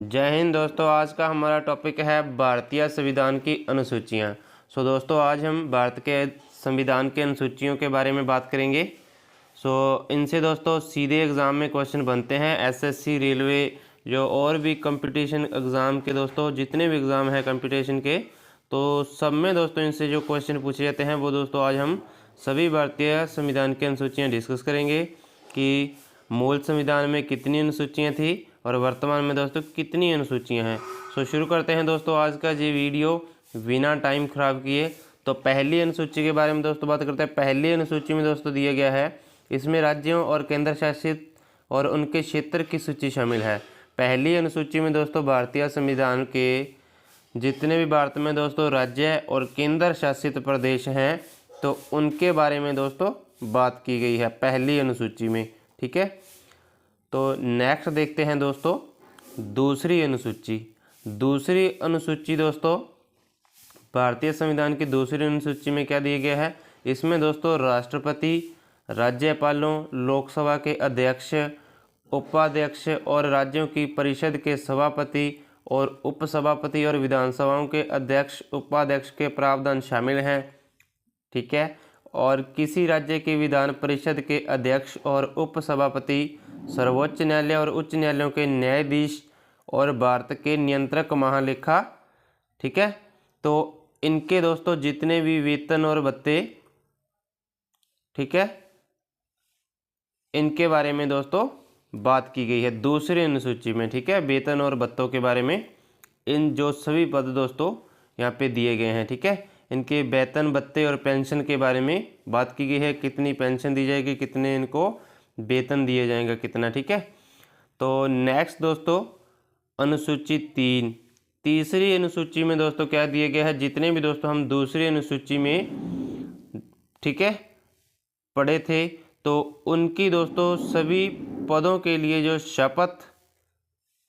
जय हिंद दोस्तों। आज का हमारा टॉपिक है भारतीय संविधान की अनुसूचियाँ। दोस्तों आज हम भारत के संविधान के अनुसूचियों के बारे में बात करेंगे। इनसे दोस्तों सीधे एग्ज़ाम में क्वेश्चन बनते हैं। एसएससी, रेलवे, जो और भी कंपटीशन एग्ज़ाम के दोस्तों जितने भी एग्ज़ाम हैं कंपटीशन के, तो सब में दोस्तों इनसे जो क्वेश्चन पूछे जाते हैं वो दोस्तों आज हम सभी भारतीय संविधान की अनुसूचियाँ डिस्कस करेंगे कि मूल संविधान में कितनी अनुसूचियाँ थी और वर्तमान में दोस्तों कितनी अनुसूचियाँ हैं। शुरू करते हैं दोस्तों आज का ये वीडियो बिना टाइम ख़राब किए। तो पहली अनुसूची के बारे में दोस्तों बात करते हैं। पहली अनुसूची में दोस्तों दिया गया है, इसमें राज्यों और केंद्र शासित और उनके क्षेत्र की सूची शामिल है। पहली अनुसूची में दोस्तों भारतीय संविधान के जितने भी भारत में दोस्तों राज्य और केंद्र शासित प्रदेश हैं तो उनके बारे में दोस्तों बात की गई है पहली अनुसूची में। ठीक है, तो नेक्स्ट देखते हैं दोस्तों दूसरी अनुसूची। दूसरी अनुसूची दोस्तों भारतीय संविधान की दूसरी अनुसूची में क्या दिया गया है, इसमें दोस्तों राष्ट्रपति, राज्यपालों, लोकसभा के अध्यक्ष, उपाध्यक्ष और राज्यों की परिषद के सभापति और उपसभापति और विधानसभाओं के अध्यक्ष उपाध्यक्ष के प्रावधान शामिल हैं। ठीक है, और किसी राज्य के विधान परिषद के अध्यक्ष और उपसभापति, सर्वोच्च न्यायालय और उच्च न्यायालयों के न्यायाधीश और भारत के नियंत्रक महालेखा। ठीक है, तो इनके दोस्तों जितने भी वेतन और भत्ते, ठीक है, इनके बारे में दोस्तों बात की गई है दूसरी अनुसूची में। ठीक है, वेतन और भत्तों के बारे में इन जो सभी पद दोस्तों यहाँ पे दिए गए हैं। ठीक है, इनके वेतन, भत्ते और पेंशन के बारे में बात की गई है, कितनी पेंशन दी जाएगी, कितने इनको वेतन दिए जाएगा, कितना। ठीक है, तो नेक्स्ट दोस्तों अनुसूची 3। तीसरी अनुसूची में दोस्तों क्या दिया गया है, जितने भी दोस्तों हम दूसरी अनुसूची में, ठीक है, पढ़े थे तो उनकी दोस्तों सभी पदों के लिए जो शपथ,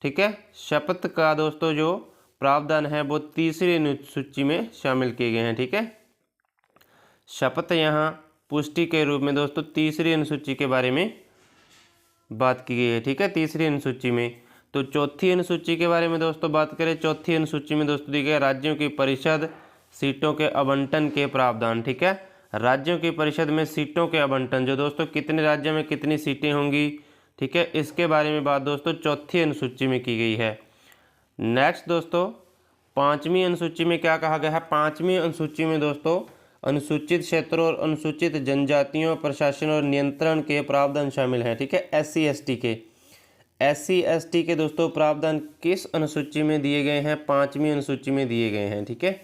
ठीक है, शपथ का दोस्तों जो प्रावधान है वो तीसरी अनुसूची में शामिल किए गए हैं। ठीक है, शपथ यहाँ पुष्टि के रूप में दोस्तों तीसरी अनुसूची के बारे में बात की गई है। ठीक है, तीसरी अनुसूची में। तो चौथी अनुसूची के बारे में दोस्तों बात करें, चौथी अनुसूची में दोस्तों दी गई राज्यों की परिषद सीटों के आवंटन के प्रावधान। ठीक है, राज्यों की परिषद में सीटों के आवंटन, जो दोस्तों कितने राज्यों में कितनी सीटें होंगी, ठीक है, इसके बारे में बात दोस्तों चौथी अनुसूची में की गई है। नेक्स्ट दोस्तों पांचवी अनुसूची में क्या कहा गया है, पांचवी अनुसूची में दोस्तों अनुसूचित क्षेत्रों और अनुसूचित जनजातियों, प्रशासन और नियंत्रण के प्रावधान शामिल हैं। ठीक है, एससी एसटी के दोस्तों प्रावधान किस अनुसूची में दिए गए हैं, पांचवी अनुसूची में दिए गए हैं। ठीक है,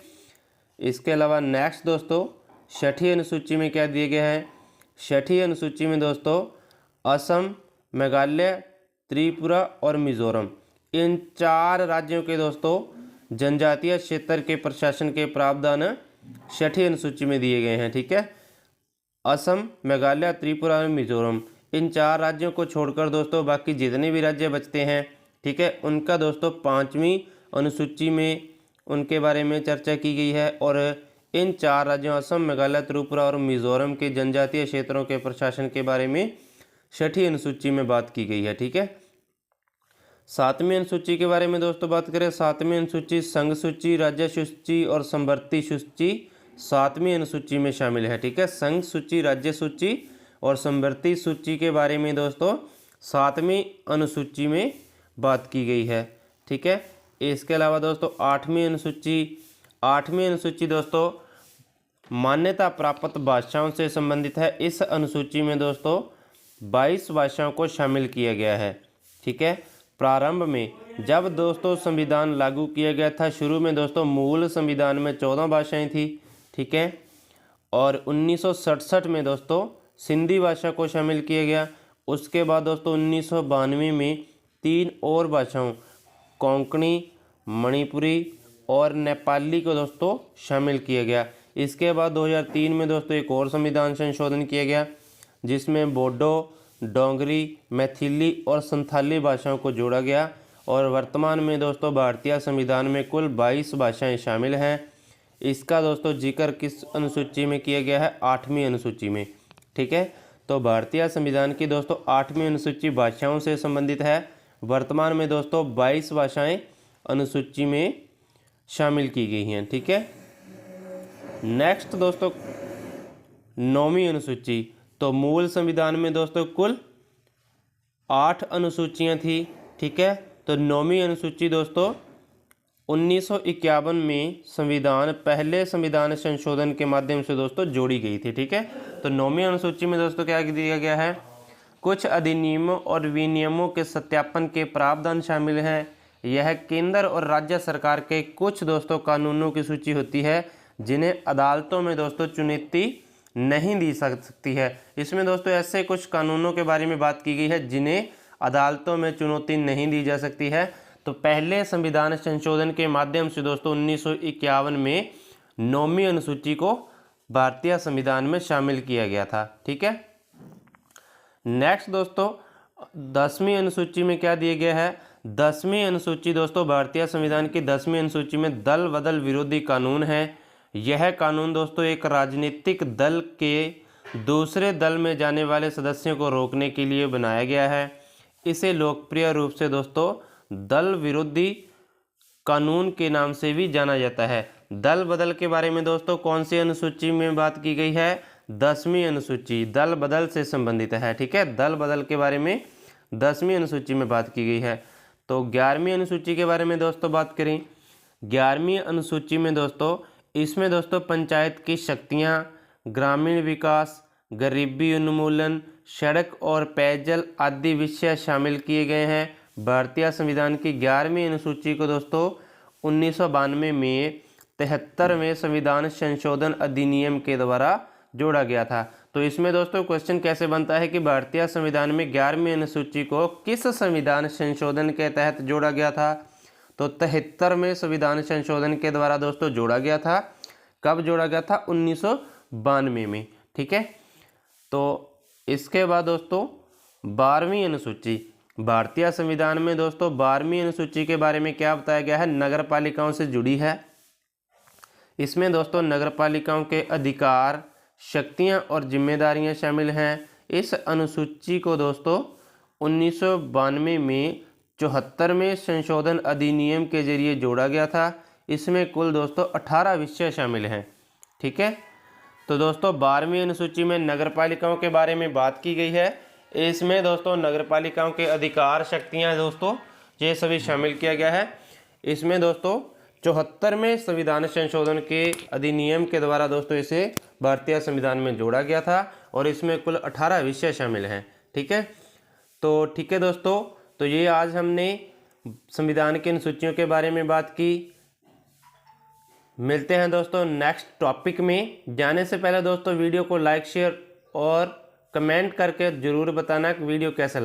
इसके अलावा नेक्स्ट दोस्तों छठी अनुसूची में क्या दिया गया है, छठी अनुसूची में दोस्तों असम, मेघालय, त्रिपुरा और मिजोरम, इन 4 राज्यों के दोस्तों जनजातीय क्षेत्र के प्रशासन के प्रावधान छठी अनुसूची में दिए गए हैं। ठीक है, असम, मेघालय, त्रिपुरा और मिजोरम, इन 4 राज्यों को छोड़कर दोस्तों बाकी जितने भी राज्य बचते हैं, ठीक है, उनका दोस्तों पांचवी अनुसूची में उनके बारे में चर्चा की गई है। और इन 4 राज्यों असम, मेघालय, त्रिपुरा और मिजोरम के जनजातीय क्षेत्रों के प्रशासन के बारे में छठी अनुसूची में बात की गई है। ठीक है, सातवीं अनुसूची के बारे में दोस्तों बात करें, सातवीं अनुसूची संघ सूची, राज्य सूची और संवर्ती सूची सातवीं अनुसूची में शामिल है। ठीक है, संघ सूची, राज्य सूची और संवर्ती सूची के बारे में दोस्तों सातवीं अनुसूची में बात की गई है। ठीक है, इसके अलावा दोस्तों आठवीं अनुसूची दोस्तों मान्यता प्राप्त भाषाओं से संबंधित है। इस अनुसूची में दोस्तों 22 भाषाओं को शामिल किया गया है। ठीक है, प्रारंभ में जब दोस्तों संविधान लागू किया गया था, शुरू में दोस्तों मूल संविधान में 14 भाषाएं थी। ठीक है, और 1967 में दोस्तों सिंधी भाषा को शामिल किया गया। उसके बाद दोस्तों 1992 में 3 और भाषाओं कोंकणी, मणिपुरी और नेपाली को दोस्तों शामिल किया गया। इसके बाद 2003 में दोस्तों एक और संविधान संशोधन किया गया जिसमें बोडो, डोंगरी, मैथिली और संथाली भाषाओं को जोड़ा गया। और वर्तमान में दोस्तों भारतीय संविधान में कुल 22 भाषाएं शामिल हैं। इसका दोस्तों जिक्र किस अनुसूची में किया गया है, 8वीं अनुसूची में। ठीक है, तो भारतीय संविधान की दोस्तों 8वीं अनुसूची भाषाओं से संबंधित है, वर्तमान में दोस्तों 22 भाषाएं अनुसूची में शामिल की गई हैं। ठीक है, नेक्स्ट दोस्तों 9वीं अनुसूची। तो मूल संविधान में दोस्तों कुल 8 अनुसूचियां थी। ठीक है, तो 9वीं अनुसूची दोस्तों 1951 में पहले संविधान संशोधन के माध्यम से दोस्तों जोड़ी गई थी। ठीक है, तो 9वीं अनुसूची में दोस्तों क्या दिया गया है, कुछ अधिनियमों और विनियमों के सत्यापन के प्रावधान शामिल हैं। यह केंद्र और राज्य सरकार के कुछ दोस्तों कानूनों की सूची होती है जिन्हें अदालतों में दोस्तों चुनौती नहीं दी सकती है। इसमें दोस्तों ऐसे कुछ कानूनों के बारे में बात की गई है जिन्हें अदालतों में चुनौती नहीं दी जा सकती है। तो पहले संविधान संशोधन के माध्यम से दोस्तों 1951 में 9वीं अनुसूची को भारतीय संविधान में शामिल किया गया था। ठीक है, नेक्स्ट दोस्तों 10वीं अनुसूची में क्या दिया गया है, 10वीं अनुसूची दोस्तों भारतीय संविधान की 10वीं अनुसूची में दल बदल विरोधी कानून है। यह कानून दोस्तों एक राजनीतिक दल के दूसरे दल में जाने वाले सदस्यों को रोकने के लिए बनाया गया है। इसे लोकप्रिय रूप से दोस्तों दल विरोधी कानून के नाम से भी जाना जाता है। दल बदल के बारे में दोस्तों कौन सी अनुसूची में बात की गई है, 10वीं अनुसूची दल बदल से संबंधित है। ठीक है, दल बदल के बारे में 10वीं अनुसूची में बात की गई है। तो 11वीं अनुसूची के बारे में दोस्तों बात करें, 11वीं अनुसूची में दोस्तों इसमें दोस्तों पंचायत की शक्तियाँ, ग्रामीण विकास, गरीबी उन्मूलन, सड़क और पेयजल आदि विषय शामिल किए गए हैं। भारतीय संविधान की 11वीं अनुसूची को दोस्तों 1992 में 73वें संविधान संशोधन अधिनियम के द्वारा जोड़ा गया था। तो इसमें दोस्तों क्वेश्चन कैसे बनता है कि भारतीय संविधान में 11वीं अनुसूची को किस संविधान संशोधन के तहत जोड़ा गया था, तो 73वें संविधान संशोधन के द्वारा दोस्तों जोड़ा गया था। कब जोड़ा गया था, 1992 में। ठीक है, तो इसके बाद दोस्तों 12वीं अनुसूची, भारतीय संविधान में दोस्तों 12वीं अनुसूची के बारे में क्या बताया गया है, नगर पालिकाओं से जुड़ी है। इसमें दोस्तों नगर पालिकाओं के अधिकार, शक्तियां और जिम्मेदारियां शामिल हैं। इस अनुसूची को दोस्तों 1992 में 74वें संशोधन अधिनियम के जरिए जोड़ा गया था। इसमें कुल दोस्तों 18 विषय शामिल हैं। ठीक है, तो दोस्तों 12वीं अनुसूची में नगर पालिकाओं के बारे में बात की गई है। इसमें दोस्तों नगर पालिकाओं के अधिकार, शक्तियां दोस्तों ये सभी शामिल किया गया है। इसमें दोस्तों 74वें संविधान संशोधन के अधिनियम के द्वारा दोस्तों इसे भारतीय संविधान में जोड़ा गया था और इसमें कुल 18 विषय शामिल हैं। ठीक है, तो ठीक है दोस्तों, तो ये आज हमने संविधान की अनुसूचियों के बारे में बात की। मिलते हैं दोस्तों नेक्स्ट टॉपिक में। जाने से पहले दोस्तों वीडियो को लाइक, शेयर और कमेंट करके ज़रूर बताना कि वीडियो कैसा लगा।